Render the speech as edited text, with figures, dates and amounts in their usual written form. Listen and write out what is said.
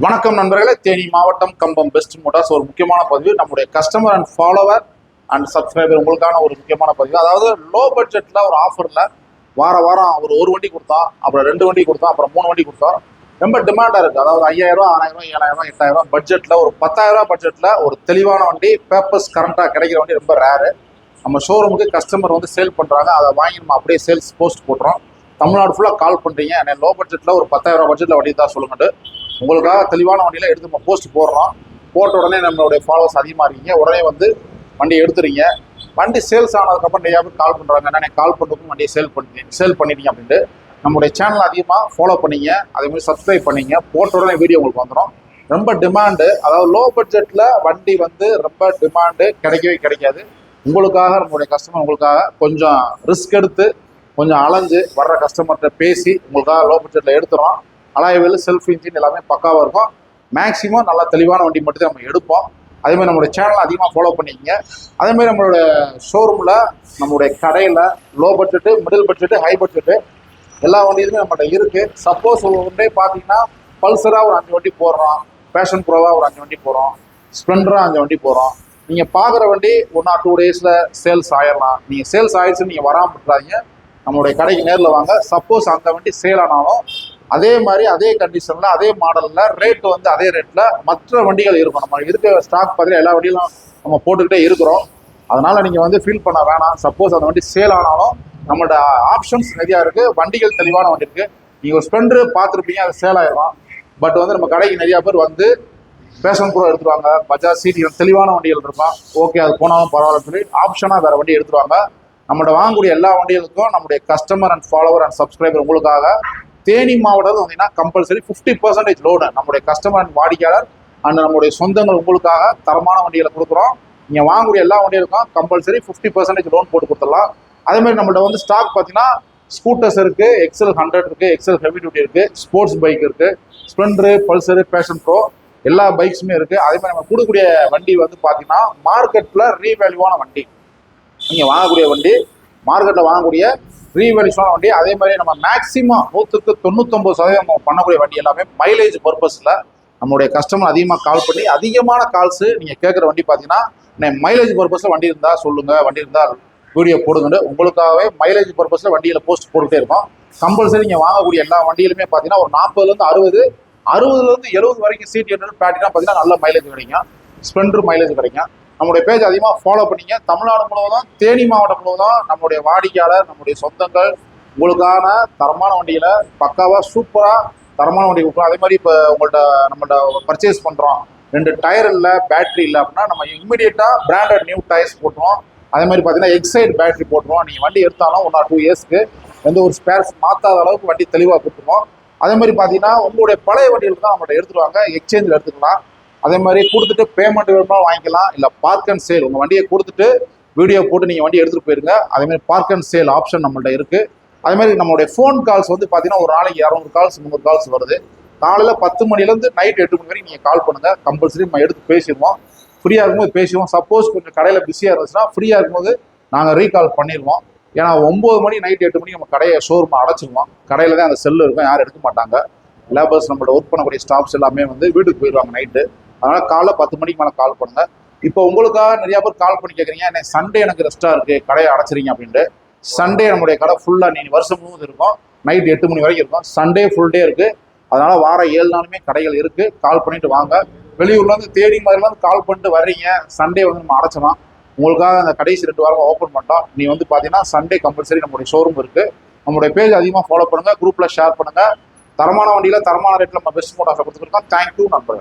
வணக்கம் நண்பர்களே, தேனி மாவட்டம் கம்பம் பெஸ்ட் மோட்டார்ஸ் ஒரு முக்கியமான பதிவு. நம்முடைய customer and follower and subscriber உங்களுக்கான ஒரு முக்கியமான பதிவு. அதாவது லோ பட்ஜெட்டில் ஒரு ஆஃபரில் வாரம் ஒரு வண்டி கொடுத்தோம், அப்புறம் 2 வண்டி கொடுத்தோம், அப்புறம் 3 வண்டி கொடுத்தோம். ரொம்ப டிமாண்டாக இருக்குது. அதாவது 5000, 6000, 7000, 8000 பட்ஜெட்டில் ஒரு 10000 பட்ஜெட்டில் ஒரு தெளிவான வண்டி, பேப்பர்ஸ் கரண்ட்டாக கிடைக்கிற வண்டி ரொம்ப ரேரு. நம்ம ஷோரூமுக்கு கஸ்டமர் வந்து சேல் பண்ணுறாங்க, அதை வாங்கி நம்ம அப்படியே சேல்ஸ் போஸ்ட் போட்டுறோம். தமிழ்நாடு ஃபுல்லாக கால் பண்ணுறீங்க, என்ன லோ பட்ஜெட்டில் ஒரு 10000 பட்ஜெட்டில் வண்டி தான் சொல்லுங்கட்டு உங்களுக்காக தெளிவான வண்டியில் எடுத்து நம்ம போஸ்ட் போடுறோம். போட்ட உடனே நம்மளுடைய ஃபாலோவர்ஸ் அதிகமாக இருக்கீங்க, உடனே வந்து வண்டி எடுத்துறீங்க. வண்டி சேல்ஸ் ஆனதுக்கப்புறம் நிறையா பேர் கால் பண்ணுறாங்க, என்னென்ன கால் பண்ணுறதுக்கும் வண்டியை சேல் பண்ணிட்டீங்க அப்படின்ட்டு. நம்மளுடைய சேனல் அதிகமாக ஃபாலோ பண்ணிங்க, அதேமாதிரி சப்ஸ்கிரைப் பண்ணிங்க. போட்ட உடனே வீடியோ உங்களுக்கு வந்துடும். ரொம்ப டிமாண்டு, அதாவது லோ பட்ஜெட்டில் வண்டி வந்து ரொம்ப டிமாண்டு, கிடைக்கவே கிடைக்காது. உங்களுக்காக நம்மளுடைய கஸ்டமர் உங்களுக்காக கொஞ்சம் ரிஸ்க் எடுத்து கொஞ்சம் அலைஞ்சு வர்ற கஸ்டமர்கிட்ட பேசி உங்களுக்காக லோ பட்ஜெட்டில் எடுத்துகிறோம். அலாய்வில் செல்ஃப் இன்ஜின் எல்லாமே பக்காவாக இருக்கும். மேக்ஸிமம் நல்லா தெளிவான வண்டி மட்டும் தான் நம்ம எடுப்போம். அதேமாதிரி நம்மளுடைய சேனலை அதிகமாக ஃபாலோ பண்ணிக்கங்க. அதேமாதிரி நம்மளோட ஷோரூமில், நம்மளுடைய கடையில் low budget, middle budget, high budget எல்லா வண்டியுமே நம்மகிட்ட இருக்குது. சப்போஸ் ஒன்றே பார்த்தீங்கன்னா பல்சராக ஒரு 5 வண்டி போடுறோம், பேஷன் ப்ரோவாக ஒரு 5 வண்டி போகிறோம், ஸ்ப்ளெண்டராக 5 வண்டி போகிறோம். நீங்கள் பார்க்குற வண்டி 1 or 2 டேஸில் சேல்ஸ் ஆயிடலாம். நீங்கள் சேல்ஸ் ஆயிடுச்சுன்னு நீங்கள் வராமல் விட்டுறாதீங்க, நம்மளுடைய கடைக்கு நேரில் வாங்க. சப்போஸ் அந்த வண்டி சேல் ஆனாலும் அதே மாதிரி அதே கண்டிஷனில் அதே மாடலில் ரேட்டு வந்து அதே ரேட்டில் மற்ற வண்டிகள் இருக்கும். நம்ம இருக்க ஸ்டாக் பார்த்தீங்கன்னா எல்லா வண்டியிலும் நம்ம போட்டுக்கிட்டே இருக்கிறோம். அதனால் நீங்கள் வந்து ஃபீல் பண்ண வேணாம். சப்போஸ் அந்த வண்டி சேல் ஆனாலும் நம்மளோட ஆப்ஷன்ஸ் நிறையா இருக்குது, வண்டிகள் தெளிவான வண்டி இருக்குது. நீங்கள் ஒரு ஸ்ப்ளெண்டர் பார்த்துருப்பீங்க, அது சேல் ஆயிடும். பட் வந்து நம்ம கடைக்கு நிறையா பேர் வந்து பேஷன் ப்ரோ எடுத்துருவாங்க, பஜாஜ் சிடி தெளிவான வண்டிகள் இருப்பான். ஓகே, அது போனாலும் பரவாயில்ல சொல்லி ஆப்ஷனாக வேறு வண்டி எடுத்துருவாங்க. நம்மளோட வாங்கக்கூடிய எல்லா வண்டிகளுக்கும் நம்முடைய customer and follower and subscriber உங்களுக்காக தேனி மாவட்டத்தில் வந்தீங்கன்னா கம்பல்சரி 50% லோடு நம்முடைய கஸ்டமர் அண்ட் வாடிக்கையாளர் அண்ட் நம்முடைய சொந்தங்கள் உங்களுக்காக தரமான வண்டிகளை கொடுக்குறோம். நீங்கள் வாங்கக்கூடிய எல்லா வண்டிகளுக்கும் கம்பல்சரி 50% லோன் போட்டு கொடுத்துடலாம். அதேமாதிரி நம்மள்ட்ட வந்து ஸ்டாக் பார்த்தீங்கன்னா ஸ்கூட்டர்ஸ் இருக்குது, எக்ஸல் 100 இருக்குது, எக்ஸல் ஹெவி டியூட்டி இருக்குது, ஸ்போர்ட்ஸ் பைக் இருக்குது, ஸ்ப்ளெண்டரு, பல்சரு, பேஷன் ப்ரோ எல்லா பைக்ஸுமே இருக்குது. அதேமாதிரி நம்ம கொடுக்கக்கூடிய வண்டி வந்து பார்த்தீங்கன்னா மார்க்கெட்டில் ரீவேல்யூவான வண்டி. நீங்கள் வாங்கக்கூடிய வண்டி மார்க்கெட்டில் வாங்கக்கூடிய ரீவேல்யூஷனான வண்டி. அதே மாதிரி நம்ம மேக்ஸிமம் 99% பண்ணக்கூடிய வண்டி எல்லாமே மைலேஜ் பர்பஸில் நம்மளுடைய கஸ்டமர் அதிகமாக கால் பண்ணி அதிகமான கால்ஸு நீங்கள் கேட்குற வண்டி பார்த்தீங்கன்னா மைலேஜ் பர்பஸில் வண்டி இருந்தால் சொல்லுங்கள், வண்டி இருந்தால் வீடியோ போடுங்கன்னு உங்களுக்காகவே மைலேஜ் பர்பஸில் வண்டியில் போஸ்ட் போட்டுகிட்டே இருக்கும். கம்பல்சரி நீங்கள் வாங்கக்கூடிய எல்லா வண்டியிலுமே பார்த்தீங்கன்னா ஒரு 40லேருந்து 60, 60லேருந்து 70 வரைக்கும் சீட் எட்டு பேட்டினா பார்த்தீங்கன்னா நல்ல மைலேஜ் கிடைக்கும், ஸ்ப்ளெண்டர் மைலேஜ் கிடைக்கும். நம்முடைய பேஜ் அதிகமாக ஃபாலோ பண்ணிங்க. தமிழ்நாடு முழுவதும், தேனி மாவட்டம் முழுவதும் நம்முடைய வாடிக்கையாளர், நம்முடைய சொந்தங்கள் உங்களுக்கான தரமான வண்டியில் பக்காவாக சூப்பராக தரமான வண்டி கொடுக்குறோம். அதே மாதிரி இப்போ நம்மள்ட்ட பர்ச்சேஸ் பண்ணுறோம், 2 டயர் இல்லை, பேட்டரி இல்லை அப்படின்னா நம்ம இம்மிடியேட்டாக பிராண்டட் நியூ டயர்ஸ் போட்டுருவோம். அதே மாதிரி பார்த்தீங்கன்னா எக்ஸைட் பேட்டரி போட்டுருவோம். நீங்கள் வண்டி எடுத்தாலும் 1 or 2 இயர்ஸ்க்கு எந்த ஒரு ஸ்பேர்ஸ் மாற்றாத அளவுக்கு வண்டி தெளிவாக கொடுத்துருவோம். அதே மாதிரி பார்த்தீங்கன்னா உங்களுடைய பழைய வண்டிகள் தான் நம்மள்ட்ட எடுத்துருவாங்க, எக்ஸ்சேஞ்சில் எடுத்துக்கலாம். அதே மாதிரி கொடுத்துட்டு பேமெண்ட் வேணுமாலும் வாங்கிக்கலாம், இல்லை பார்க் அண்ட் சேல் உங்கள் வண்டியை கொடுத்துட்டு வீடியோ போட்டு நீங்கள் வண்டி எடுத்துகிட்டு போயிருங்க. அதேமாதிரி பார்க் அண்ட் சேல் ஆப்ஷன் நம்மள்ட்ட இருக்குது. அதேமாதிரி நம்மளுடைய ஃபோன் கால்ஸ் வந்து பார்த்தீங்கன்னா ஒரு நாளைக்கு 200 கால்ஸ் 300 கால்ஸ் வருது. காலையில் 10 மணிலேருந்து நைட் 8 மணி வரைக்கும் நீங்கள் கால் பண்ணுங்கள். கம்பல்சரி நம்ம எடுத்து பேசிடுவோம். ஃப்ரீயாக இருக்கும்போது பேசுவோம். சப்போஸ் கொஞ்சம் கடையில் பிஸியாக இருந்துச்சுன்னா ஃப்ரீயாக இருக்கும்போது நாங்கள் ரீகால் பண்ணிடுவோம். ஏன்னா 9 மணி நைட் 8 மணிக்கு நம்ம கடையை ஷோரூமை அடைச்சிடுவோம். கடையில் தான் அந்த செல்லு இருக்கும், யாரும் எடுக்க மாட்டாங்க. லேபர்ஸ் நம்மளோட ஒர்க் பண்ணக்கூடிய ஸ்டாஃப்ஸ் எல்லாமே வந்து வீட்டுக்கு போயிடுவாங்க நைட்டு. அதனால் காலைல 10 மணிக்கு மேலே கால் பண்ணுங்கள். இப்போ உங்களுக்காக நிறையா பேர் கால் பண்ணி கேட்குறீங்க, என்ன சண்டே எனக்கு ரெஸ்ட்டாக இருக்குது, கடையை அடைச்சிருங்க அப்படின்ட்டு. சண்டே நம்முடைய கடை ஃபுல்லாக நீங்கள் வருஷம் முழுவதும் இருக்கும், நைட் 8 மணி வரைக்கும் இருக்கும். சண்டே ஃபுல் டே இருக்குது. அதனால் வார 7 நாளுமே கடைகள் இருக்குது. கால் பண்ணிவிட்டு வாங்க. வெளியூர்லேருந்து தேடி மாதிரிலாம் கால் பண்ணிட்டு வர்றீங்க, சண்டே வந்து நம்ம அடைச்சிடலாம். உங்களுக்காக அந்த கடைசி 2 வாரம் ஓப்பன் பண்ணிட்டோம். நீ வந்து பார்த்தீங்கன்னா சண்டே கம்பல்சரி நம்மளுடைய ஷோரூம் இருக்குது. நம்மளுடைய பேஜ் அதிகமாக ஃபாலோ பண்ணுங்கள், குரூப்பில் ஷேர் பண்ணுங்கள். தரமான வண்டியில் தரமான ரேட்டில் நம்ம பெஸ்ட் மோட்டார்ஸை கொடுத்துருக்கோம். தேங்க்யூ நண்பர்கள்.